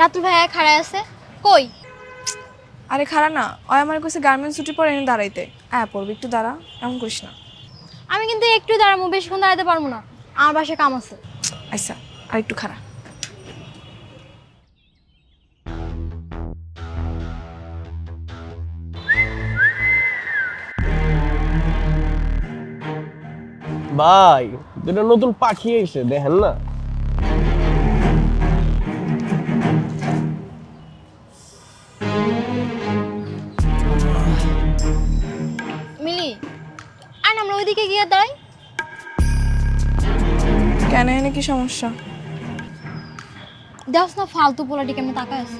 রাতুল ভাইয়া খাড়ায় আছে কই? আরে খাড়া না, ওই আমার কাছে গার্মেন্টস ছুটি পরে এনে দাঁড়াইতে। পড়বি একটু দাঁড়া, এমন করিস না। আমি কিন্তু একটু দাঁড়াবো, বেশিক্ষণ দাঁড়াতে পারবো না, আমার বাসায় কাম আছে। আচ্ছা, আর একটু খাড়া। ভাই দুটো নতুন পাখি এসে দেখেন না। মিলি আর আমরা ওইদিকে গিয়ে দাঁড়াই। কেন, এনে কি সমস্যা? দেখছ না ফালতু পোলাটি কেমন তাকায় আছে।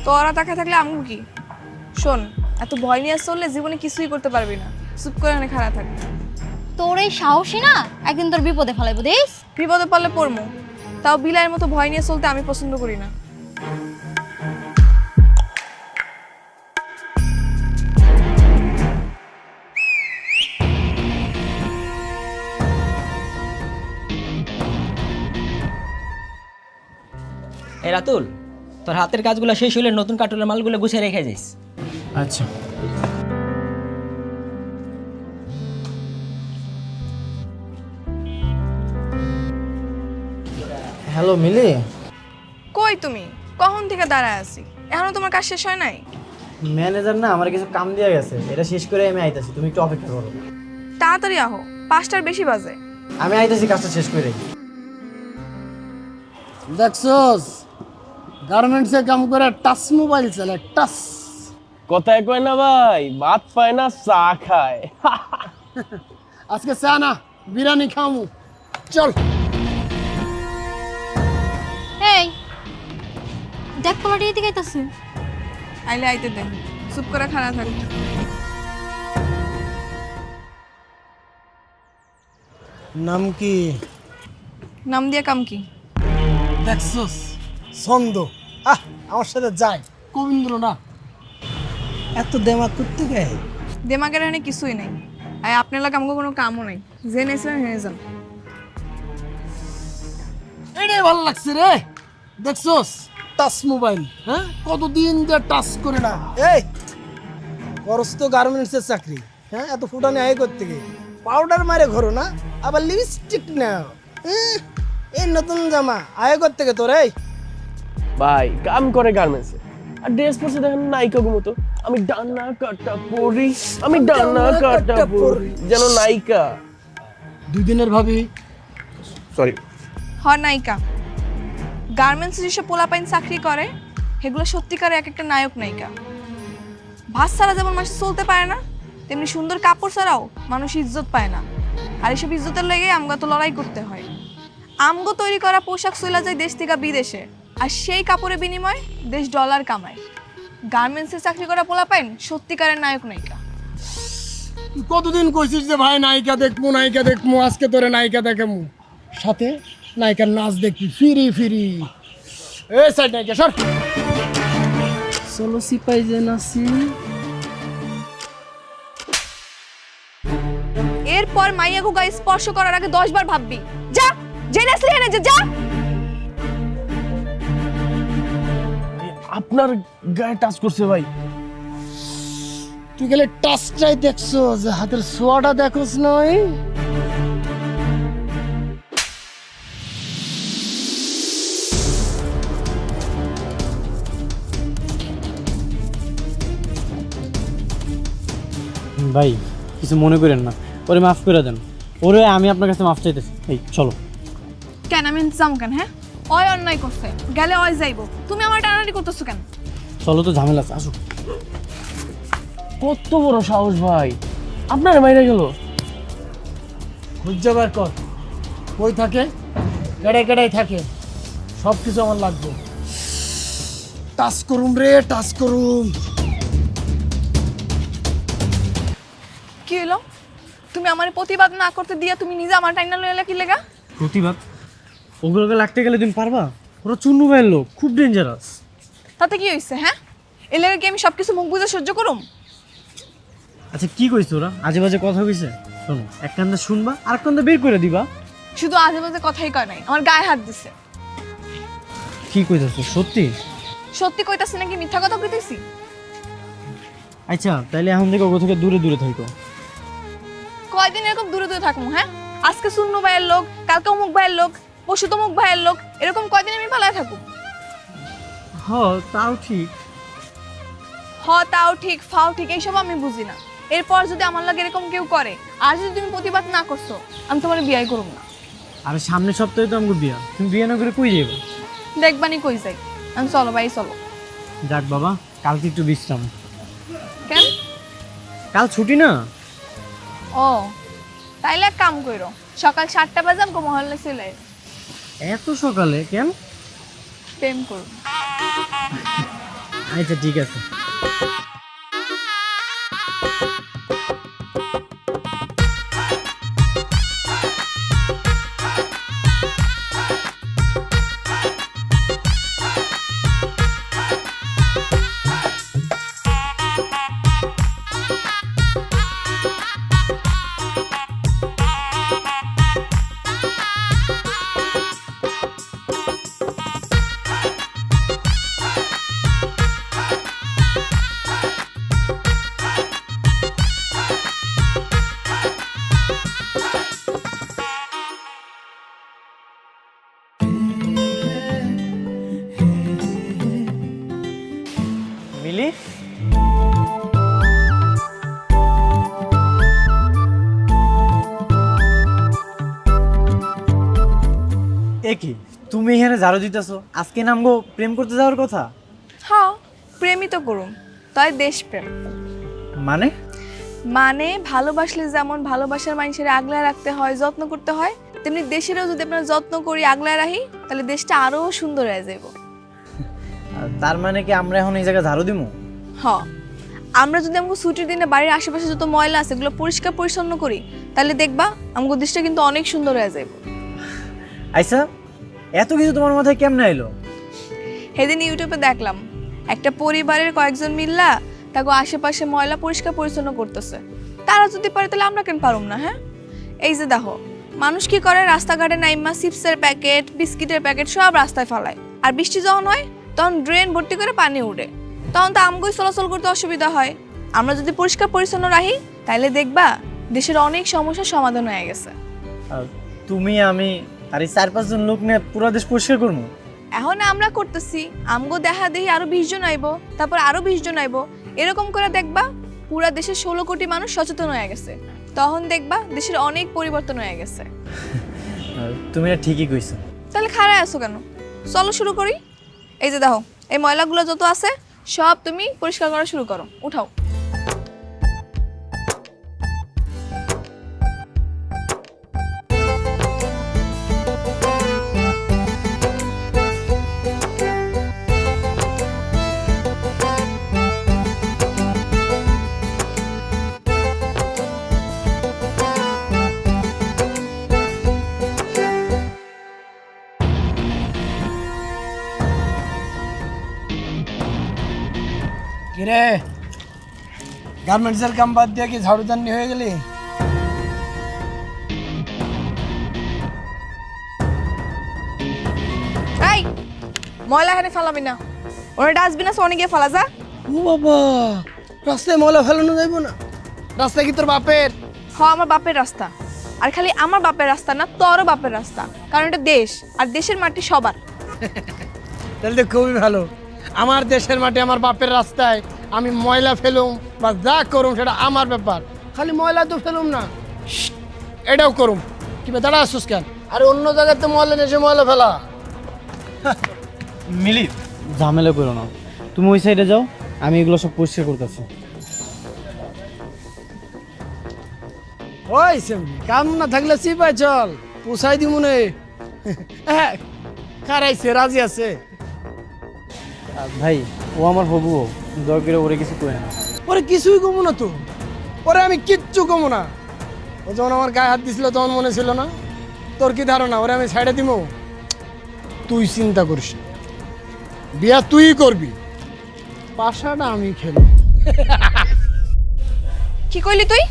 তোরা তাকা থাকলে আমু কি? শোন, এত ভয় নিয়ে চললে জীবনে কিছুই করতে পারবি না। চুপ করে এনে খাড়া থাক। তোর এই সাহসী না একদিন তোর বিপদে ফেলাইবো দেখ। বিপদে পড়লে পড়মু, তাও বিলাইয়ের মতো ভয় নিয়ে চলতে আমি পছন্দ করি না। এই রাতুল, তোর হাতের কাজগুলো শেষ হলে নতুন কার্টুনের মালগুলো গুছিয়ে রেখে যাইস। আচ্ছা। হ্যালো মিলি। কই তুমি? কখন থেকে দাঁড়ায় আছি, এখনো তোমার কাজ শেষ হয় নাই? ম্যানেজার না আমার কিছু কাম দিয়ে গেছে, এটা শেষ করে আমি আইতাছি, তুমি একটু অপেক্ষা করো। তাড়াতাড়ি আহো, 5টার বেশি বাজে। আমি আইতাছি কাজটা শেষ করে। দেখছস গার্মেন্টসে কাম করে টাচ মোবাইল চালে টাচ। কথায় কয় না ভাই, ভাত পায় না চা খায়। আজকে চা না বিরিয়ানি খামু, চল। এই দেখ পোলাটি এদিকে আইতাছে। আইলে আইতে দে, চুপ করে খাড়া থাক। নাম কি? নাম দিয়ে কাম কি? দেখছস ছন্দ। আমার সাথে যায় কবীন্দ্র না। এত দেমাগ করতে গে? দেমাগের এখানে কিছুই নেই। আর আপনার লাগে আমাকে কোনো কামও নেই, যে নেছিলেন হেরে যান। এটাই ভালো লাগছে রে। দেখছস টাচ মোবাইল, হ্যাঁ কতদিন যে টাচ করে না। এই করস তো গার্মেন্টসের চাকরি, হ্যাঁ এত ফুটানি আয় করতে গিয়ে পাউডার মারে ঘরো না, আবার লিপস্টিক নাও। এই নতুন জামা আয় করতে গে তোর। এই ভাই কাম করে গার্মেন্টসে, আর ড্রেস পরছে দেখেন নায়িকা মতো। আমি ডানা কাটা পরি, আমি ডানা কাটা পরি, যেন নায়িকা। 2 দিনের ভাবি। সরি। নায়িকা। গার্মেন্টসে যেসব পোলাপাইন চাকরি করে সেগুলো সত্যিকারে এক একটা নায়ক নায়িকা। ভাত ছাড়া যেমন মানুষ চলতে পারে না, তেমনি সুন্দর কাপড় ছাড়াও মানুষ ইজ্জত পায় না। আর এসব ইজ্জতের লেগে আমগো তো লড়াই করতে হয়। আমগো তৈরি করা পোশাক চলে যায় দেশ থেকে বিদেশে, আর সেই কাপড়ের বিনিময়ে দেশ ডলার কামায়। গার্মেন্টসে চাকরি করা পোলাপাইন সত্যিকারের নায়ক নায়িকা। তুই কতদিন কইছিস যে ভাই নায়িকা দেখবো নায়িকা দেখবো, আজকে তোরে নায়িকা দেখামু, সাথে নায়িকার নাচ দেখবি ফিরি ফিরি। এই সাইড নায়িকা সর। চলো সিপাই যে নাচি। এরপর মাইয়াগো গায়ে স্পর্শ করার আগে 10 বার ভাববি। যা, জেনে আসলি হেনে যা। আপনার গায়ে টাচ করছে ভাই। তুই গেলে টাচটাই দেখছো, যে হাতের ছোঁয়াটা দেখোস নয়। ভাই কিছু মনে করেন না, ওরে মাফ করে দেন। ওরে আমি আপনার কাছে মাফ চাইতেছি। এই চলো। কেন আমি ইন্তজাম কেন? হ্যাঁ, ওই অন্যায় করছে, গেলে ওই যাইবো। তুমি আমার টানাটানি করতেছো কেন? চলো তো, ঝামেলা আছে, আসো। কত বড় সাহস ভাই, আপনার মাইরা গেল। খুঁজে বার কর কই থাকে, কেড়াই কেড়াই থাকে, সব কিছু আমার লাগবে। টাচ করুম রে, টাচ করুম। কি হলো? তুমি আমার প্রতিবাদ না করতে দিয়া তুমি নিজে আমার টাইনা লইলা কি লেগা? প্রতিবাদ? ওগুলোকে লাগতে গেলে তুমি পারবা? ওরা চুন্নু ভাইয়ের লোক, খুব ডেঞ্জারাস। তাতে কি হইছে? হ্যাঁ, এর লেগে কি আমি সবকিছু মুখ বুঝে সহ্য করুম? আচ্ছা কি কইছ ওরা? আজে বাজে কথা কইছে? শোনো, এক কান্দে শুনবা আর এক কান্দে বের করে দিবা। শুধু আজে বাজে কথাই কয় নাই, আমার গায়ে হাত দিছে। কি কইতাছো সত্যি? সত্যি কইতাছি নাকি মিথ্যা কথা কইতেছি? আচ্ছা তাইলে এখন থেকে ওগো থেকে দূরে দূরে থাকো। কয়দিন এরকম দূরে দূরে থাকবো? হ্যাঁ, আজকে শূন্য ভাইয়ের লোক, কালকে অমুক ভাইয়ের লোক, পরশু তমুক ভাইয়ের লোক, এরকম কয়দিন আমি পালায় থাকবো? হ তাও ঠিক। তাও ঠিক, ফাও ঠিক, এইসব আমি বুঝি না। এরপর যদি আমার লাগে এরকম কেউ করে, আর যদি তুমি প্রতিবাদ না করছো, আমি তোমার বিয়ে করব না। আরে সামনের সপ্তাহে তো আমাকে বিয়া, তুমি বিয়ে না করে কই যাবে? দেখবানি কই যাই আমি। চলো ভাই চলো। যাক বাবা, কালকে একটু বিশ্রাম। কেন? কাল ছুটি না। ও তাইলে এক কাম করো, সকাল 7টা বাজে আমাকে মহল্লা চলে আয়। এত সকালে কেন? প্রেম করো। আচ্ছা ঠিক আছে। মিলি, এ কি তুমি এখানে ঝাড়ু দিতেছো? আজকে নামগো প্রেম করতে যাওয়ার কথা। হ্যাঁ, প্রেমই তো করুম, তাই দেশপ্রেম। মানে? মানে ভালোবাসলে যেমন ভালোবাসার মানুষের আগলায় রাখতে হয়, যত্ন করতে হয়, তেমনি দেশেরও যদি আমরা যত্ন করি, আগলায় রাখি, তাহলে দেশটা আরো সুন্দর হয়ে যাইব। তার মানে কি আমরা এখন এই জায়গায় ঝাড়ু দিমু? হ্যাঁ, আমরা যদি আমাকে ছুটির দিনে বাড়ির আশেপাশে যত ময়লা আছে এগুলো পরিষ্কার পরিচ্ছন্ন করি, তাহলে দেখবা আমাকে দেশটা কিন্তু অনেক সুন্দর হয়ে যাইব। আচ্ছা, এত কিছু তোমার মাথায় কেমনে এলো? সেদিন ইউটিউবে দেখলাম একটা পরিবারের কয়েকজন মিল্লা তাকে আশেপাশে ময়লা পরিষ্কার পরিচ্ছন্ন করতেছে। তারা যদি পারে তাহলে আমরা কেন পারুম না? হ্যাঁ, এই যে দেখো মানুষ কি করে, রাস্তাঘাটে নাইমা চিপসের প্যাকেট, বিস্কিটের প্যাকেট সব রাস্তায় ফেলায়, আর বৃষ্টি যখন হয় তখন ড্রেন ভর্তি করে পানি উঠে, তখন তো আমগোই চলাচল করতে অসুবিধা হয়। আমরা যদি পরিষ্কার পরিচ্ছন্ন রাখি তাহলে দেখবা দেশের অনেক সমস্যার সমাধান হয়ে গেছে। তুমি, আমি আর এই 4-5 জন লোক নিয়ে পুরো দেশ পরিষ্কার করবো। এখন আমরা করতেছি, আমগো দেখা দেখি আরো 20 জন আইবো, তারপর আরো 20 জন আইবো, এরকম করে দেখবা পুরা দেশের 16 কোটি মানুষ সচেতন হয়ে গেছে। তখন দেখবা দেশের অনেক পরিবর্তন হয়ে গেছে। তুমি ঠিকই কইছো। তাহলে খাড়ায় আছো কেন? চলো শুরু করি। এই যে দেখো এই ময়লাগুলো যত আছে সব তুমি পরিষ্কার করা শুরু করো, উঠাও। কিরে, গার্মেন্টসের কাম বাদ দিয়ে কি ঝাড়ুদানি হয়ে গেলি? এই ময়লা এখানে ফেলাবি না, ওরা ডাস্টবিন আছে অনেক গিয়ে ফেলা যা। ও বাবা, রাস্তায় ময়লা ফেলানো যাইব না? রাস্তা কি তোর বাপের? আমার বাপের রাস্তা, আর খালি আমার বাপের রাস্তা না, তোরও বাপের রাস্তা, কারণ এটা দেশ, আর দেশের মাটি সবার। তাহলে তো খুবই ভালো। আমার দেশের মাটি, আমার বাপের রাস্তায় আমি ময়লা ফেলুম বা যা করুম সেটা আমার ব্যাপার। খালি ময়লা তো ফেলুম না, এটাও করুম। কি দাঁড়া আসুস কেন? আরে অন্য জায়গাতে ময়লা নেছে ময়লা ফেলা। মিলি, ঝামেলা করো না, তুমি ওই সাইডে যাও, আমি এগুলো সব পরিষ্কার করতেছি। ওই সেমনি কাম না থাকলে চিপাই চল, পোষাই দি মনে। খারাইছে, রাজি আছে। ভাই ও আমার হবু, দয়া করে ওরে কিছু করে না। ওরে কিছুই কমো না তো, ওরে আমি কিচ্ছু কমো না। ও যখন আমার গায়ে হাত দিছিল তখন মনে ছিল না? তোর কি ধারণা ওরে আমি ছাইড়ে দিব? তুই চিন্তা করিস, বিয়া তুই করবি, পাশাটা আমি খেলব। কি কইলি তুই?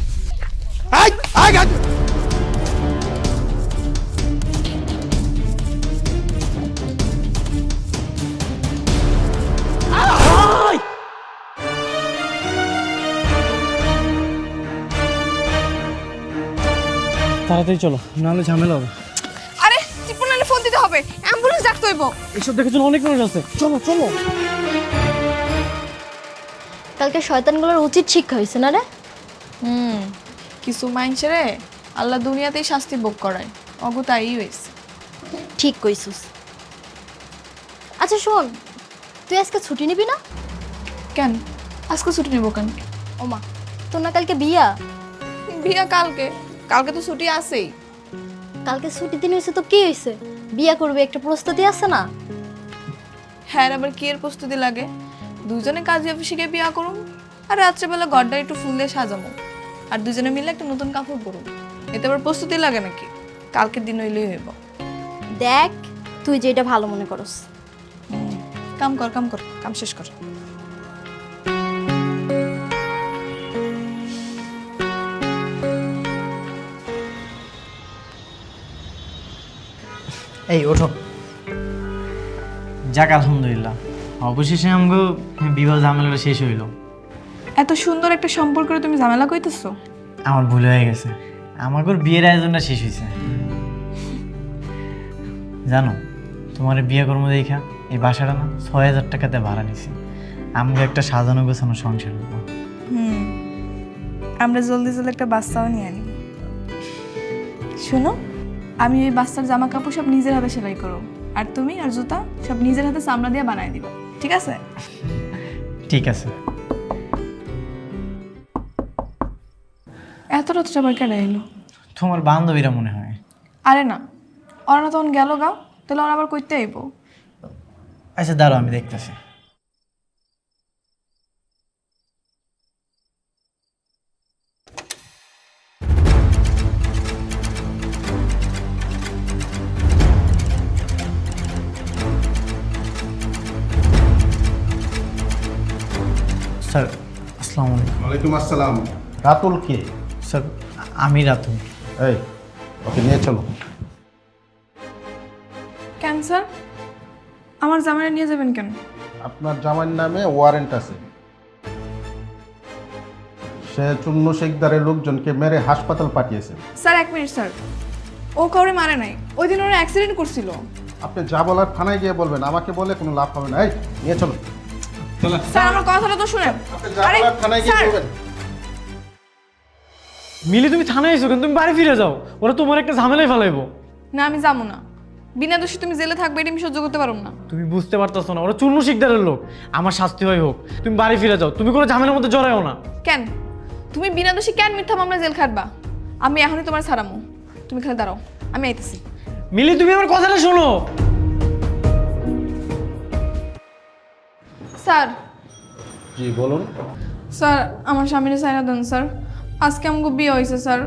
তাড়াতাড়ি চলো, নাহলে ঝামেলা হবে। আরে টিপনালে ফোন দিতে হবে, অ্যাম্বুলেন্স ডাকতে হইব। এইসব দেখার জন্য অনেক মানুষ আছে, চলো চলো। কালকে শয়তানগুলোর উচিত শিক্ষা হয়েছে না রে? কিছু মাইনসেরে আল্লাহ দুনিয়াতেই শাস্তি ভোগ করায়, অগতাই হয়েছে। ঠিক কইছিস। আচ্ছা শোন, তুই আজকে ছুটি নিবি না? কেন আজকে ছুটি নেবো কেন? ওমা, তোর না কালকে বিয়া? বিয়া কালকে, কালকে তো ছুটি আছেই। কালকে ছুটির দিন হয়েছে তো কি হয়েছে? বিয়া করবে একটা প্রস্তুতি আছে না? হ্যাঁ, আবার কি এর প্রস্তুতি লাগে? দুজনে কাজী অফিসে গিয়ে বিয়া করুম, আর রাত্রেবেলা ঘরটা একটু ফুল দিয়ে সাজামো, আর দুজনে মিলে একটা নতুন কাপড় পরুম। এতে আবার প্রস্তুতি লাগে নাকি? কালকের দিন হইলেই হইব। দেখ, তুই যেটা ভালো মনে করস। কাম কর, কাম কর, কাম শেষ কর। এই ওঠো। যাক আলহামদুলিল্লাহ, অবশেষে আমগো বিবাহ ঝামেলাটা শেষ হইল। এত সুন্দর একটা সম্পর্কে তুমি ঝামেলা কইতেছো? আমার ভুল হয়ে গেছে, আমাগোর বিয়ের আয়োজনটা শেষ হয়েছে। জানো, তোমার বিয়ে কর্ম দেখা এই বাসাটা না ৬,০০০ টাকাতে ভাড়া নিছি। আমগো একটা সাজানো গোছানো সংসার হইব। আমরা জলদি জলদি একটা বাচ্চাও নিয়ে আনি। শোনো, আমি ওই বাচ্চার জামা কাপড় সব নিজের হাতে সেলাই করো, আর তুমি আর জুতা সব নিজের হাতে চামড়া দিয়ে বানাই দিবা, ঠিক আছে? ঠিক আছে। এত রাত আবার কেন এলো? তোমার বান্ধবীরা মনে হয়। আরে না, ওরা না তখন গেল গা, তাহলে ওরা আবার কইতে আইব। আচ্ছা দাঁড়াও, আমি দেখতেছি। স্যার আসসালামু আলাইকুম। ওয়ালাইকুম আসসালাম। রাতুল কে? স্যার আমি রাতুল। এই, ওকে নিয়ে চলো। কেন স্যার, আমার জামাইরা নিয়ে যাবেন কেন? আপনার জামাইয়ের নামে ওয়ারেন্ট আছে। সে চুন্নু শেখদারের লোকজনকে মেরে হাসপাতাল পাঠিয়েছে। স্যার এক মিনিট স্যার, ও কাউরে মারে নাই, ওই দিন ওরা অ্যাক্সিডেন্ট করছিল। আপনি যা বলার থানায় গিয়ে বলবেন, আমাকে বলে কোনো লাভ হবে না। এই নিয়ে চলো। স্যার আমার কথাটা তো শুনেন। আপনি যা বলার থানায় গিয়ে বলবেন। মিলি তুমি থানায় এসো কেন? তুমি বাড়ি ফিরে যাও, ওরা তোমার একটা ঝামেলায় ফেলাইবো। না আমি যাবো না, বিনা দোষী তুমি জেলে থাকবে এটা আমি সহ্য করতে পারবো না। তুমি বুঝতে পারতেছো না, ওরা চুন্নু শিকদারের লোক। আমার শাস্তি হয় হোক, তুমি বাড়ি ফিরে যাও, তুমি কোনো ঝামেলার মধ্যে জড়াও না। কেন তুমি বিনা দোষী কেন মিথ্যা মামলা জেল খাটবা? আমি এখনই তোমার ছাড়ামো, তুমি খালি দাঁড়াও, আমি আইতেছি। মিলি তুমি আমার কথাটা শোনো। স্যার, জি বলুন। স্যার আমার স্বামীর সাইনা দেন স্যার, আজকে আমাকে বিয়ে হয়েছে স্যার।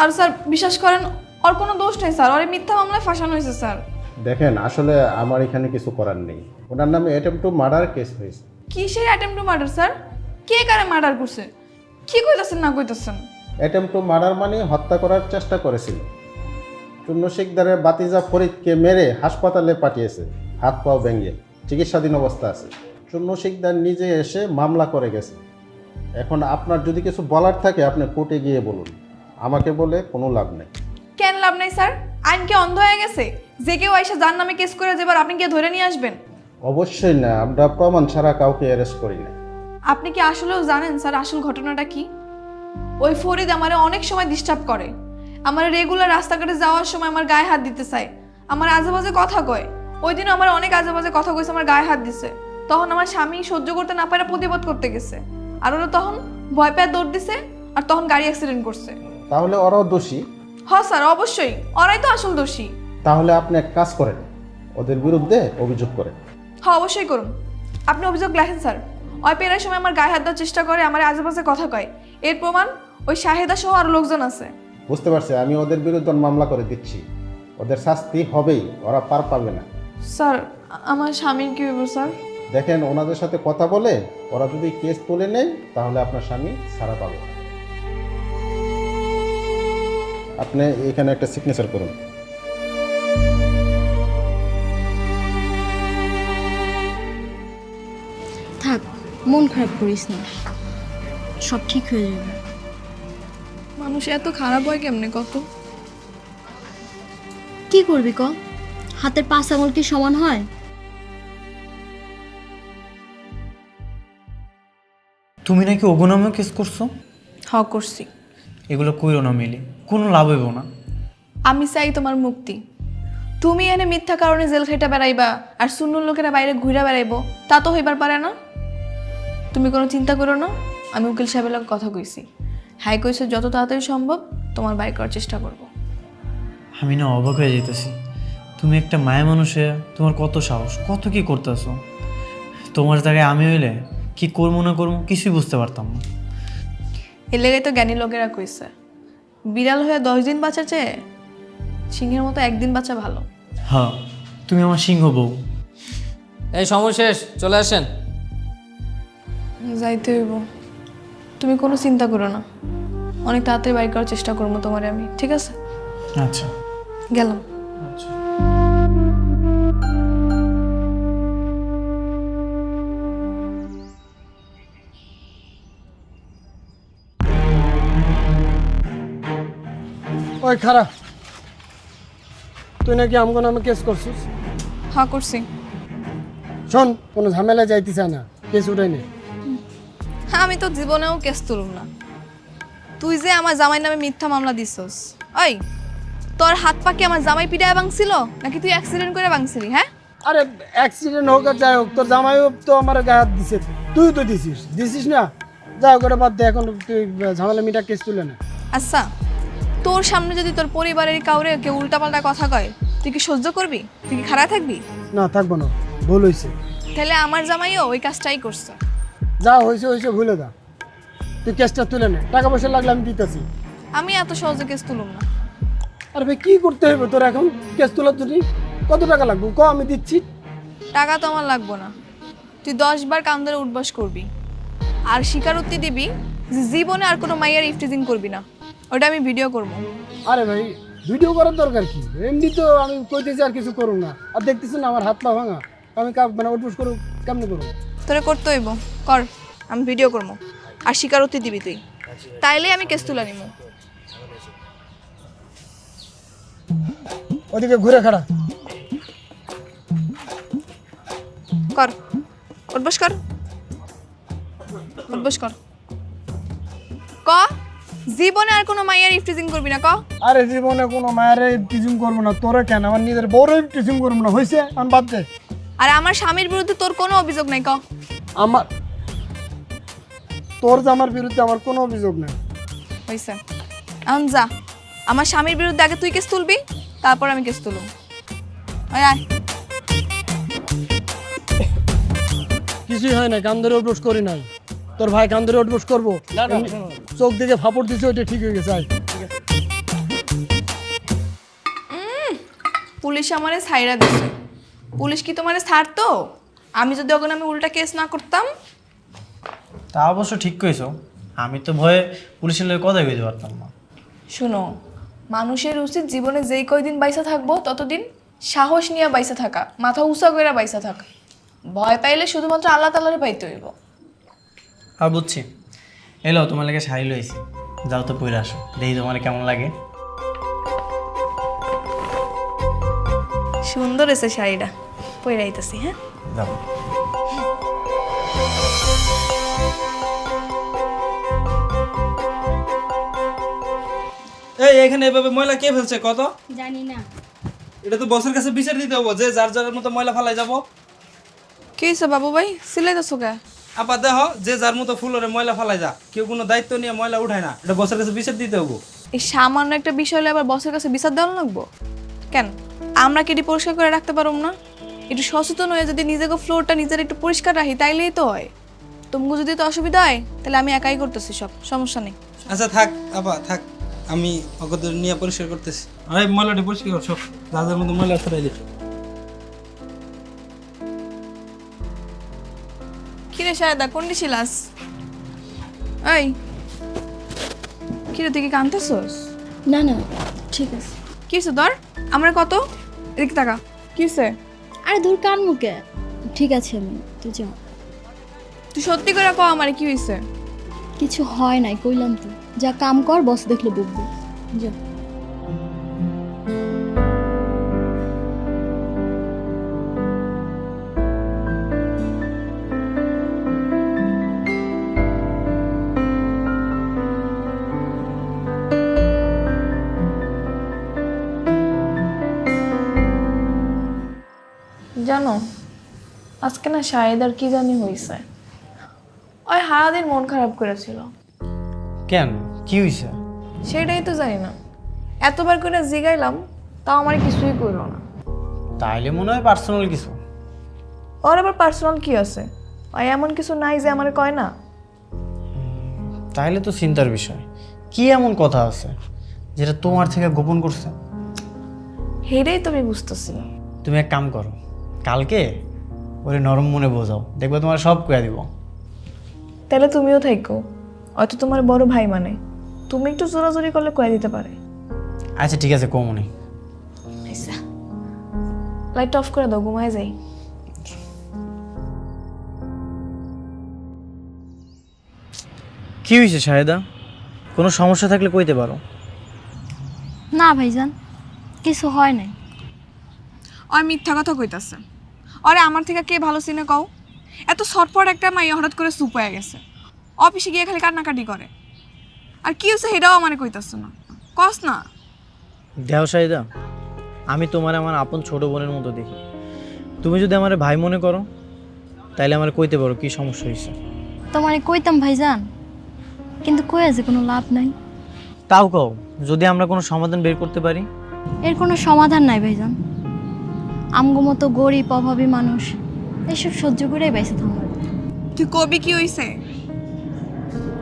আর স্যার বিশ্বাস করেন, ওর কোনো দোষ নেই স্যার, ওর মিথ্যা মামলায় ফাঁসানো হয়েছে স্যার। দেখেন, আসলে আমার এখানে কিছু করার নেই। ওনার নামে অ্যাটেম্প টু মার্ডার কেস হয়েছে। কিসের অ্যাটেম্প টু মার্ডার স্যার? কে কারে মার্ডার করছে? কি কইতাছেন না কইতাছেন? অ্যাটেম্প টু মার্ডার মানে হত্যা করার চেষ্টা করেছিল। চুন্নু শেখদারের বাতিজা ফরিদকে মেরে হাসপাতালে পাঠিয়েছে, হাত পাও ভেঙে চিকিৎসাধীন অবস্থা আছে। চুন্নু শেখদার নিজে এসে মামলা করে গেছে। এখন আপনার যদি কিছু বলার থাকে আপনি কোর্টে গিয়ে বলুন, আমাকে বলে কোনো লাভ নেই। কেন লাভ নাই স্যার? আইন কি অন্ধ হয়ে গেছে? যে কেউ আইসা যার নামে কেস করে যাবার আপনি গিয়ে ধরে নিয়ে আসবেন? অবশ্যই না, আমরা প্রমাণ ছাড়া কাউকে অ্যারেস্ট করি না। আপনি কি আসলেও জানেন স্যার আসল ঘটনাটা কি? ওই ফরিদ আমারে অনেক সময় ডিস্টার্ব করে, আমার রেগুলার রাস্তাঘাটে যাওয়ার সময় আমার গায়ে হাত দিতে চায়, আমার আজেবাজে কথা কয়। ওই দিনও আমার অনেক আজেবাজে কথা কইছে, আমার গায়ে হাত দিছে। তখন আমার স্বামী সহ্য করতে না পারে প্রতিবাদ করতে গেছে, আর ওরা তখন ভয় পেয়ে দৌড় দিছে, আর তখন গাড়ি অ্যাক্সিডেন্ট করছে। তাহলে ওরাও দোষী? হ্যাঁ স্যার অবশ্যই, ওরাই তো আসল দোষী। তাহলে আপনি এক কাজ করেন, ওদের বিরুদ্ধে অভিযোগ করেন। হ্যাঁ অবশ্যই করুন, আপনি অভিযোগ লেখেন স্যার। ওই পেরার সময় আমার গায়ে হাত দেওয়ার চেষ্টা করে, আমার আজেবাজে কথা কয়, এর প্রমাণ ওই শাহেদা সহ আরো লোকজন আছে। বুঝতে পারছি, আমি ওদের বিরুদ্ধে মামলা করে দিচ্ছি। ওদের শাস্তি হবেই, ওরা পার পাবে না। স্যার আমার স্বামীর কি হইব স্যার? দেখেন, ওনাদের সাথে কথা বলে ওরা যদি কেস তুলে নেয় তাহলে আপনার স্বামী ছাড়া পাবে। আপনি এখানে একটা সিগনেচার করুন। থাক, মন খারাপ করিস না, সব ঠিক হয়ে যাবে। মানুষ এত খারাপ হয় কেমনে কত? কি করবি ক? হাতের 5 আঙুল কি সমান হয়? তুমি নাকি অগুনামে কেস করছো? করছি। এগুলো কইরো না মিলি, কোনো লাভ হইব না। আমি চাই তোমার মুক্তি। তুমি এনে মিথ্যা কারণে জেল খাইটা বেড়াইবা আর সুন্নুর লোকেরা বাইরে ঘুরে বেড়াইবো, তা তো হইবার পারে না। তুমি কোনো চিন্তা করো না, আমি উকিল সাহেবের লগে কথা কইছি। হ্যাঁ কইছে যত তাড়াতাড়ি সম্ভব তোমার বাইর করার চেষ্টা করব। আমি না অবাক হয়ে যেতেছি, তুমি একটা মায়া মানুষে তোমার কত সাহস, কত কি করতেছো। তোমার জায়গায় আমি হইলে কি করবো না করবো কিছুই বুঝতে পারতাম না। এর লেগে তো জ্ঞানী লোকেরা কইছে, বিড়াল হয়ে 10 দিন বাঁচার চেয়ে সিংহের মতো একদিন বাঁচা ভালো। হ্যাঁ, তুমি আমার সিংহ বউ। এই সময় শেষ, চলে আসেন। যাইতে হইব। তুমি কোনো চিন্তা করো না, অনেক তাড়াতাড়ি বাইর করার চেষ্টা করবো তোমারে আমি, ঠিক আছে? আচ্ছা, গেলাম। ওই খারাপ, তুই নাকি আমগো নামে কেস করছিস? হ্যাঁ করছি। শোন, কোনো ঝামেলা যাইতে চায় না, কেস উঠাই নে। হ্যাঁ, আমি তো জীবনেও কেস তুলুম না। তুই যে আমার জামাই নামে মিথ্যা মামলা দিছস, ওই তোর হাত পা কি আমার জামাই পিটায় ভাঙছিল নাকি তুই অ্যাক্সিডেন্ট করে ভাঙছিলি? হ্যাঁ, আরে অ্যাক্সিডেন্ট হোক আর যাই হোক, তোর জামাইও তো আমার গায়ে হাত দিছে, তুই তো দিছিস না? যাই হোক, ওটা বাদ দে, এখন তুই ঝামেলা মিটা কেস তুলে না। আচ্ছা, তোর সামনে যদি তোর পরিবারের কাউরে কেউ উল্টাপাল্টা কথা কয়, তুই কি সহ্য করবি? তুই কি খারাপ থাকবি? না, থাকবো না, ভুল হয়েছে। তাহলে আমার জামাইও ওই কাজটাই করছে। যা হয়েছে হয়েছে, ভুলে যা, তুই কেসটা তুলে নে, টাকা পয়সা লাগলে আমি দিতেছি। আমি এত সহজে কেস তুলুম না। আরে ভাই, কি করতে হবে তোর এখন কেস তোলার জন্য? কত টাকা লাগবে ক, আমি দিচ্ছি। টাকা তো আমার লাগবো না, তুই 10 বার কান ধরে উঠবাস করবি আর স্বীকারোক্তি দিবি যে জীবনে আর কোনো মাইয়ার ইফটিজিং করবি না। ওটা আমি ভিডিও করব। আরে ভাই, ভিডিও করার দরকার কি? এমনি তো আমি কইতেছি আর কিছু করুন না, আর দেখতেছি না আমার হাত পা ভাঙা, আমি মানে উঠবস করু কেমনি করবো? তোরে করতে হইব, কর, আমি ভিডিও করবো আর স্বীকারোক্তি দিবি তুই, তাইলে আমি কেস তুলে নিব। ওদিকে ঘুরে খাড়া কর, উঠবস কর, উঠবস কর। ক জীবনে আর কোনো মাইয়ার ইফটিজিং করবি না, ক। আরে জীবনে কোনো মায়ের টিচিং করবো না, তোরে কেন, আমার নিজের বড় টিচিং করবো না, হয়েছে, আমি বাদ দে। আর আমার স্বামীর বিরুদ্ধে তোর কোনো অভিযোগ নাই, ক। আমার তোর জামার বিরুদ্ধে আমার কোনো অভিযোগ নেই। হয়েছে, এখন যা, আমার স্বামীর বিরুদ্ধে আগে তুই কেস তুলবি, তারপর আমি কেস তুলব। ওই আয়। কিছুই হয় না, কান ধরে উঠবস করি নাই, তোর ভাই কান ধরে উঠবস করবো, চোখ দিকে ফাপড় দিছে, ওইটা ঠিক হয়ে গেছে। আয়, পুলিশ আমারে ছাইরা দিছে। পুলিশ কি তোমারে ছাড়তো? আমি যদি ওখানে আমি উল্টা কেস না করতাম? তা অবশ্য ঠিক কইছো, আমি তো ভয়ে পুলিশের লোক কথাই কইতে পারতাম না। শুনো, মানুষের উচিত জীবনে যেই কয়দিন বাইসা থাকবো ততদিন সাহস নিয়ে বাইসা থাকা, মাথা উঁচা করে বাইসা থাকা। ভয় পাইলে শুধুমাত্র আল্লাহ তাআলারে পাইতে হইব। আর বুঝছি, এলো তোমার লাগে শাড়ি লইছি, যাও তো পরে আসো, দেখি তোমার কেমন লাগে। সুন্দর এসে শাড়িটা, পরে আইতাছি। হ্যাঁ, যাও। এই এখানে এভাবে ময়লা কে ফেলছে কত? জানি না। এটা তো বসের কাছে বিচার দিতে হবো যে যার যার মতো ময়লা ফালাই যাব। কি হয়েছে বাবু ভাই, সিলাইতেছো কে? আপা দেহ যে যার মতো ফুলরে ময়লা ফালাই যা, কেউ কোনো দায়িত্ব নিয়ে ময়লা উঠায় না, এটা বসের কাছে বিচার দিতে হবো। এই সামান্য একটা বিষয় হলে আবার বসের কাছে বিচার দেওয়া লাগবো কেন? আমরা কি এটি পরিষ্কার করে রাখতে পারবো না? একটু সচেতন হয়ে যদি নিজেকে ফ্লোরটা নিজের একটু পরিষ্কার রাখি তাইলেই তো হয়। তোমাকে যদি তো অসুবিধা হয় তাহলে আমি একাই করতেছি, সব সমস্যা নেই। আচ্ছা থাক আপা থাক, আমি ওকে নিয়ে পরিষ্কার করতেছি। আরে ময়লাটি পরিষ্কার কর, সব যার যার মতো ময়লা ফেলাই দিই। কিরে শায়দা, কোন ছিলাস? এই কিরে, তুই কি কাঁদতেছস? না না, ঠিক আছে। কি হয়েছে তোর? আমরা কত এদিকে টাকা কি হয়েছে? আরে দূর কান মুখে, ঠিক আছে আমি, তুই যা। তুই সত্যি করে ক আমারে কি হয়েছে? কিছু হয় নাই, কইলাম তো। যা কাম কর, বস দেখলে বুঝবো। যা। জানো আজকে না শাহেদার কি জানি হয়েছে, ওই সারাদিন মন খারাপ করেছিল। কেন, কি হয়েছে? সেটাই তো জানি না, এতবার করে জিগাইলাম তাও আমার কিছুই করলো না। তাইলে মনে হয় পার্সোনাল কিছু। ওর আবার পার্সোনাল কি আছে? ওই এমন কিছু নাই যে আমার কয় না। তাইলে তো চিন্তার বিষয়। কি এমন কথা আছে যেটা তোমার থেকে গোপন করছে? হেরেই তুমি বুঝতেছি না। তুমি এক কাম করো, কালকে ওরে নরম মনে বোঝাও, দেখবে তোমার সব কয়া দিব। তাহলে তুমিও থাকো, হয়তো তোমার বড় ভাই মানে, তুমি একটু জোরাজোরি করলে কয়ে দিতে পারে। আচ্ছা ঠিক আছে, কমনি। লাইট অফ করে দাও, ঘুমায় যাই। কি হয়েছে শাহেদা? কোনো সমস্যা থাকলে কইতে পারো। না ভাইজান, কিছু হয় নাই। ওই মিথ্যা কথা কইতাছে। আরে আমার থেকে কে ভালো চিনে কও? এত ছটফট একটা মাইয়া হঠাৎ করে চুপ হয়ে গেছে, অফিসে গিয়ে খালি কান্নাকাটি করে। আর কি হচ্ছে সেটাও আমারে কইতাছে না, কস না। দেহ শাহেদা, আমি তোমার আমার আপন ছোট বোনের মতো দেখি। তুমি যদি আমার ভাই মনে করো তাইলে আমার কইতে পারো কি সমস্যা হয়েছে। তোমারে কইতাম ভাইজান, কিন্তু কইয়া যে কোনো লাভ নাই। তাও কও, যদি আমরা কোনো সমাধান বের করতে পারি। এর কোনো সমাধান নাই ভাইজান। আমগো মতো গরিব অভাবী মানুষ এসব সহ্য করেই বেঁচে থাকবো। তুই কবি কি হইছে?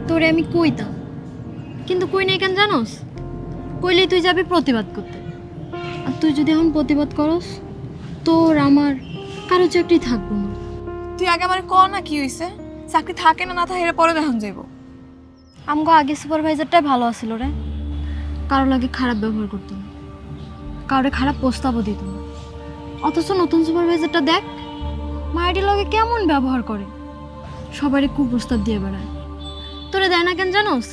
তোরে আমি কইতাম, কিন্তু কই নাই কেন জানোস? কইলেই তুই যাবি প্রতিবাদ করতে, আর তুই যদি এখন প্রতিবাদ করস তোর আমার কারো চাকরি থাকবো না। তুই আগে আমার ক না কি হইছে, চাকরি থাকে না না থাকে এটা পরে দেখান যাইব। আমগো আগে সুপারভাইজারটাই ভালো আছিল রে, কারো লাগে খারাপ ব্যবহার করতো না, কারোর খারাপ প্রস্তাবও দিত না। অথচ নতুন সুপারভাইজারটা দেখ, মায়ের লগে কেমন ব্যবহার করে, সবারই কুপ্রস্তাব দিয়ে বেড়ায়। তোরে দেয় না কেন জানোস?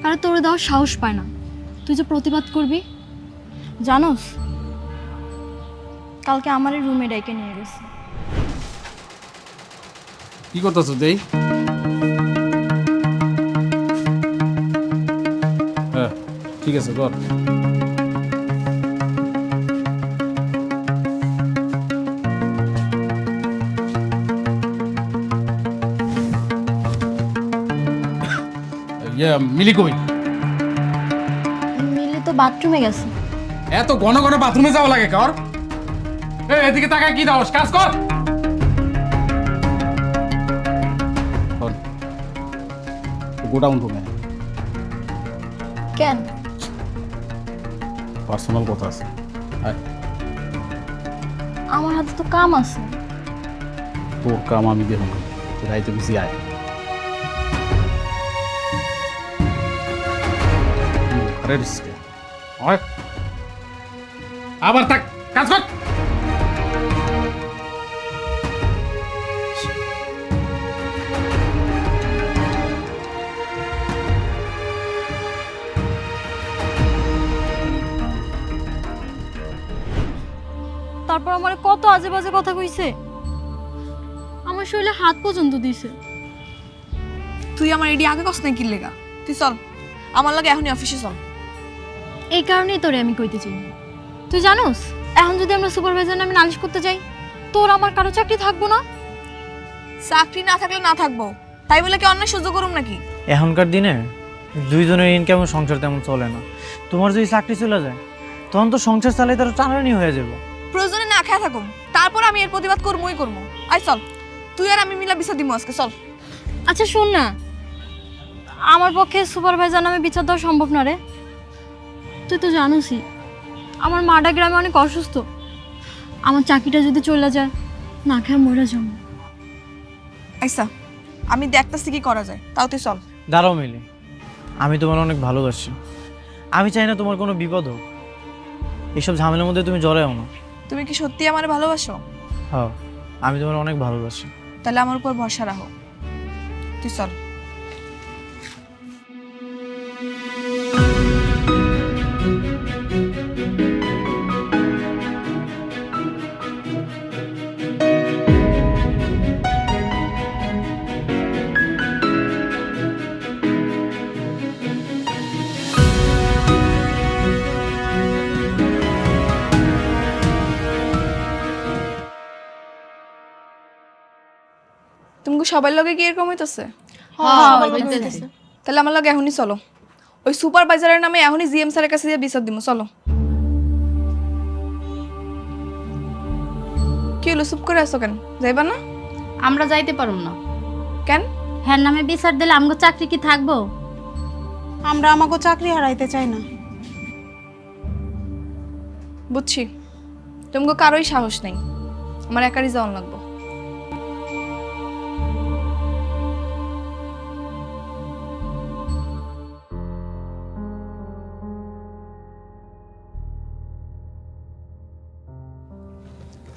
কারণ তোরে দেওয়ার সাহস পায় না। তুই যে প্রতিবাদ করবি, জানোস কালকে আমার রুমে ডেকে নিয়ে গেছে। কি করতেছো দেই? হ্যাঁ ঠিক আছে কর। মিলি কই? মিলি তো বাথরুমে গেছে। এত ঘন ঘন বাথরুমে যাওয়া লাগে কর? এদিকে তাকায় কি দাও, কাজ কর। গোডাউন রুমে কেন? পার্সোনাল কথা আছে। আমার হাতে তো কাম আছে। তোর কাম আমি দেখুন, রাইতে বুঝি আয়। আবার থাক, কাজ কর। তারপর আমার কত আজে বাজে কথা কইছে, আমার শরীরে হাত পর্যন্ত দিছে। তুই আমার এডি আগে কস নাই কি লেগা? তুই চল আমার লাগে এখনই অফিসে চল। এই কারণেই তোরে আমি কইতে চাই। তুই জানোস এখন যদি আমরা সুপারভাইজার নামে নালিশ করতে যাই, তোর আমার কারো চাকরি থাকবো না। চাকরি না থাকলে না থাকবো, তাই বলে কি অন্যায় সহ্য করুম নাকি? এখনকার দিনে দুইজনের ইনকাম সংসার তেমন চলে না। তোমার যদি চাকরি চলে যায় তখন তো সংসার চালাই তারা টানানি হয়ে যাবো। প্রয়োজনে না খেয়ে থাকুম, তারপর আমি এর প্রতিবাদ করবই করবো। আয় চল, তুই আর আমি মিলা বিচার দিব আজকে, চল। আচ্ছা শোন না, আমার পক্ষে সুপারভাইজার নামে বিচার দেওয়া সম্ভব না রে। তুই তো জানোসই আমার মাটা গ্রামে অনেক অসুস্থ। আমার চাকরিটা যদি চলে যায়, না খেয়ে মরে যাবো। আচ্ছা আমি দেখতেছি কি করা যায়, তাও তুই চল। দাঁড়াও মিলি, আমি তোমার অনেক ভালোবাসি। আমি চাই না তোমার কোনো বিপদ হোক। এইসব ঝামেলার মধ্যে তুমি জড়াও না। তুমি কি সত্যি আমার ভালোবাসো? হ্যাঁ, আমি তোমার অনেক ভালোবাসি। তাহলে আমার উপর ভরসা রাখো, তুই চল। তোমাকে সবার লগে কি এরকম হইতেছে? তাহলে আমার লগে এখনই চলো, ওই সুপারভাইজারের নামে এখনই জিএম স্যারের কাছে দিয়ে বিচার দিব। চলো। কি হলো, চুপ করে আছো কেন? যাইবা না? আমরা যাইতে পারুম না। কেন? হ্যাঁ নামে বিচার দিলে আমগো চাকরি কি থাকবো? আমরা আমাকে চাকরি হারাইতে চাই না। বুঝছি, তোমাকে কারোই সাহস নেই, আমার একারই যাওয়ান লাগবো।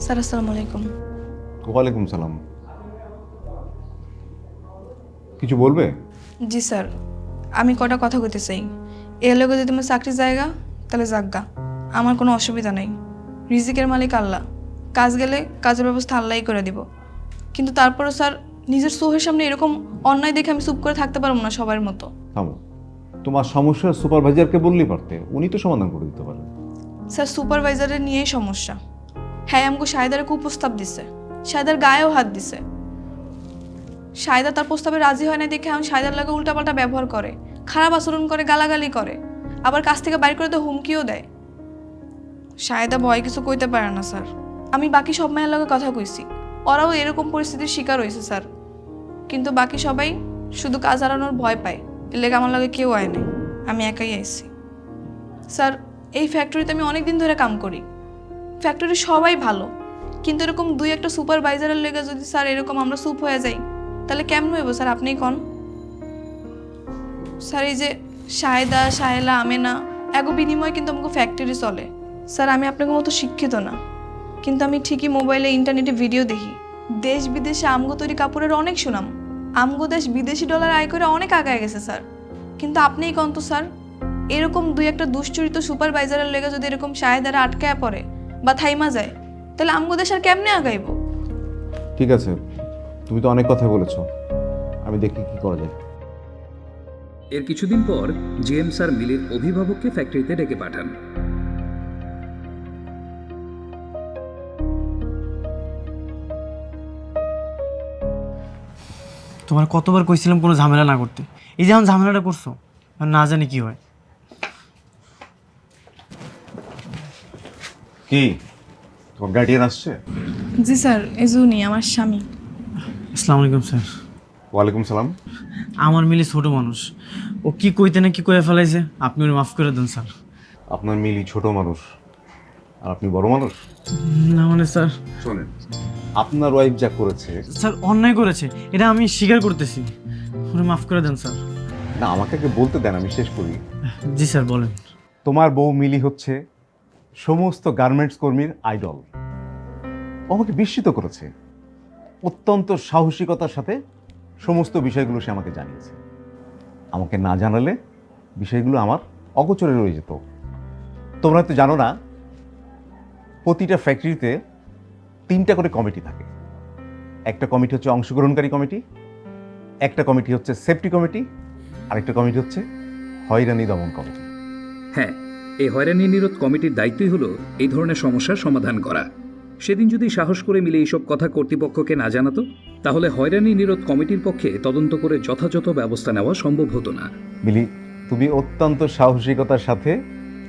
স্যার আসসালামু আলাইকুম। ওয়ালাইকুম সালাম। কিছু বলবে? জি স্যার, আমি কটা কথা কইতে চাই। এর লগে যদি তোমার চাকরির জায়গা তাহলে যাজ্ঞা, আমার কোনো অসুবিধা নেই। রিজিকের মালিক আল্লাহ, কাজ গেলে কাজের ব্যবস্থা আল্লাহই করে দিব। কিন্তু তারপরে স্যার, নিজের চোখের সামনে এরকম অন্যায় দেখে আমি চুপ করে থাকতে পারবো না সবার মতো। থামো, তোমার সমস্যা সুপারভাইজারকে বললেই পারতে, উনি তো সমাধান করে দিতে পারেন। স্যার সুপারভাইজারের নিয়েই সমস্যা। হ্যাঁ আমাকে শাহেদারে কুপ্রস্তাব দিছে, শাহেদার গায়েও হাত দিছে। শাহেদা তার প্রস্তাবে রাজি হয় না দেখে আমি শাহেদার লাগে উল্টাপাল্টা ব্যবহার করে, খারাপ আচরণ করে, গালাগালি করে, আবার কাছ থেকে বাইর করে তো হুমকিও দেয়। শাহেদা ভয় কিছু কইতে পারে না স্যার। আমি বাকি সব মায়ের লগে কথা কইছি, ওরাও এরকম পরিস্থিতির শিকার হয়েছে স্যার। কিন্তু বাকি সবাই শুধু কাজ হারানোর ভয় পায়, এর লেগে আমার লগে কেউ আয় নাই, আমি একাই আইছি। স্যার এই ফ্যাক্টরিতে আমি অনেক দিন ধরে কাম করি, ফ্যাক্টরি সবাই ভালো, কিন্তু এরকম দুই একটা সুপারভাইজারের লেগে যদি স্যার এরকম আমরা চুপ হয়ে যাই তাহলে কেমন হইব স্যার? আপনিই কন। স্যার এই যে শাহেদা, শাহেলা, আমেনা, এগো বিনিময়ে কিন্তু আমাকে ফ্যাক্টরি চলে। স্যার আমি আপনাকে মতো শিক্ষিত না, কিন্তু আমি ঠিকই মোবাইলে ইন্টারনেটে ভিডিও দেখি, দেশ বিদেশে আমগো তৈরি কাপড়ের অনেক সুনাম, আমগো দেশ বিদেশি ডলার আয় করে অনেক আগায় গেছে স্যার। কিন্তু আপনিই কন তো স্যার, এরকম দুই একটা দুশ্চরিত সুপারভাইজারের লেগে যদি এরকম শাহেদারা আটকায় পড়ে বা থাইমা যায় তাহলে আমগো দেশ আর কেমনে আগাইব? ঠিক আছে, তুমি তো অনেক কথা বলেছো, আমি দেখি কি করা যায়। এর কিছুদিন পর জিএম স্যার মিলির অভিভাবককে ফ্যাক্টরিতে ডেকে পাঠান। তোমার কতবার কইছিলাম কোনো ঝামেলা না করতে, এই যেমন ঝামেলাটা করছো, আর না জানি কি হয়। কি তোমার গার্ডিয়ান আসছে? জি স্যার, এজুনি আমার স্বামী। আসসালামু আলাইকুম স্যার। ওয়ালাইকুম সালাম। আমার মিলি ছোট মানুষ, ও কি কইতে না কি কয়ে ফেলাইছে, আপনি ওর মাফ করে দেন স্যার। আপনার মিলি ছোট মানুষ আর আপনি বড় মানুষ? না মানে স্যার, শোনেন, আপনার ওয়াইফ যা করেছে, স্যার অন্যায় করেছে, এটা আমি স্বীকার করতেছি, ওরে মাফ করে দেন স্যার। না আমাকে আগে বলতে দেন, আমি শেষ করি। জি স্যার বলেন। তোমার বউ মিলি হচ্ছে সমস্ত গার্মেন্টস কর্মীর আইডল। ও আমাকে বিস্মিত করেছে, অত্যন্ত সাহসিকতার সাথে সমস্ত বিষয়গুলো সে আমাকে জানিয়েছে। আমাকে না জানালে বিষয়গুলো আমার অগোচরে রয়ে যেত। তোমরা তো জানো না, প্রতিটা ফ্যাক্টরিতে 3টা করে কমিটি থাকে। একটা কমিটি হচ্ছে অংশগ্রহণকারী কমিটি, একটা কমিটি হচ্ছে সেফটি কমিটি, আর একটা কমিটি হচ্ছে হয়রানি দমন কমিটি। হ্যাঁ, এই হয়রানি নিরোধ কমিটির দায়িত্বই হলো এই ধরনের সমস্যার সমাধান করা। সেদিন যদি সাহস করে মিলে এইসব কথা কর্তৃপক্ষকে না জানাতো তাহলে হয়রানি নিরোধ কমিটির পক্ষে তদন্ত করে যথাযথ ব্যবস্থা নেওয়া সম্ভব হতো না। মিলি, তুমি অত্যন্ত সাহসিকতার সাথে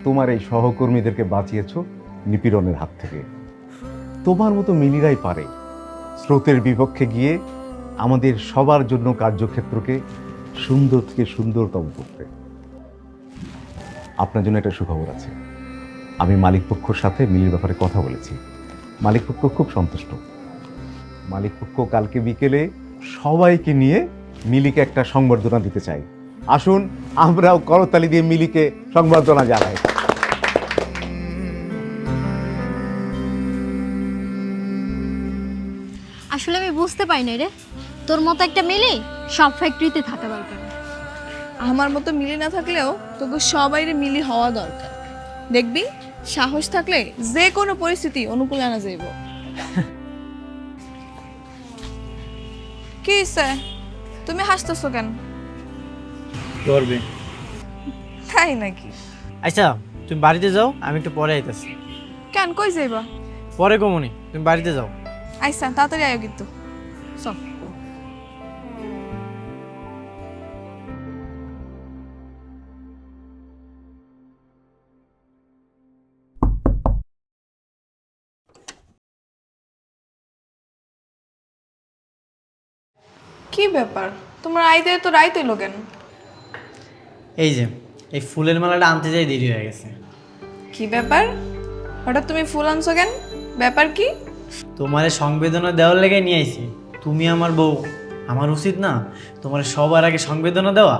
তোমার এই সহকর্মীদেরকে বাঁচিয়েছো নিপীড়নের হাত থেকে। তোমার মতো মিলিরাই পারে স্রোতের বিপক্ষে গিয়ে আমাদের সবার জন্য কার্যক্ষেত্রকে সুন্দর থেকে সুন্দরতম করতে। আপনার জন্য একটা সুখবর আছে, আমি মালিকপক্ষের সাথে মিলির ব্যাপারে কথা বলেছি। মালিকপক্ষ খুব সন্তুষ্ট। মালিকপক্ষ কালকে বিকেলে সবাইকে নিয়ে মিলিকে একটা সংবর্ধনা দিতে চাই। আসুন আমরাও করতালি দিয়ে মিলিকে সংবর্ধনা জানাই। আসলে আমি বুঝতে পারি না রে, তোর মতো একটা মেলে সব ফ্যাক্টরিতে থাকা দরকার। আমার মতো মিলি না থাকলেও তোকে সবাইরে মিলি হওয়া দরকার। দেখবি সাহস থাকলে যে কোনো পরিস্থিতি অনুকূলে আনা যাইব। কি স্যার, তুমি হাসতেছো কেন? করবে তাই নাকি? আচ্ছা তুমি বাড়িতে যাও, আমি একটু পরে আইতাছি। কেন, কই যাইবা? পরে কমনি, তুমি বাড়িতে যাও। আইসা তাড়াতাড়ি আয়ো কিন্তু। চল। কি ব্যাপার তোমার আইতে তো রাইত হইলো কেন? এই যে এই ফুলের মালাটা আনতে যাই দেরি হয়ে গেছে। কি ব্যাপার হঠাৎ তুমি ফুল আনছো কেন? ব্যাপার কি? তোমারে সংবেদনা দেওয়ার লেগে নিয়ে আইছি। তুমি আমার বউ, আমার উচিত না তোমার সবার আগে সংবেদনা দেওয়া?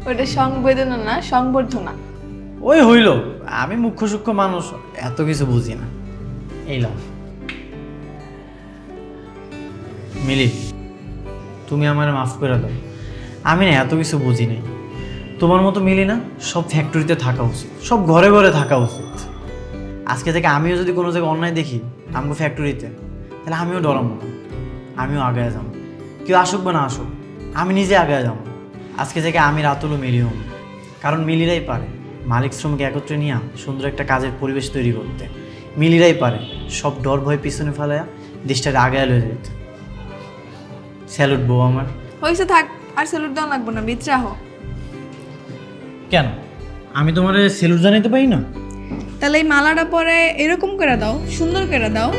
ওটা সংবেদনা না, সংবর্ধনা। ওই হইল, আমি মুখ্য সূক্ষ্ম মানুষ, এত কিছু বুঝি না। এই লাও মিলি, তুমি আমার মাফ করে দাও, আমি না এত কিছু বুঝি নাই। তোমার মতো মিলি না সব ফ্যাক্টরিতে থাকা উচিত, সব ঘরে ঘরে থাকা উচিত। আজকে থেকে আমিও যদি কোনো জায়গায় অন্যায় দেখি আমগো ফ্যাক্টরিতে, তাহলে আমিও ডরাবো না, আমিও আগে যাবো। কেউ আসুক বা না আসুক, আমি নিজে আগে যাবো। আজকে থেকে আমি রাতুলও মিলি হব, কারণ মিলিরাই পারে মালিক শ্রমিক একত্রে নিয়ে সুন্দর একটা কাজের পরিবেশ তৈরি করতে। মিলিরাই পারে সব ডর ভয় পিছনে ফেলাইয়া দেশটাকে আগে লয়ে যেতে। স্যালুট বউ আমার। হয়েছে থাক, আর স্যালুট দেওয়া লাগবে না, বিচ্রা হো। কেন আমি তোমার স্যালুট জানাইতে পারি না? তাহলে এই মালাটা পরে এরকম করে দাও, সুন্দর করে দাও।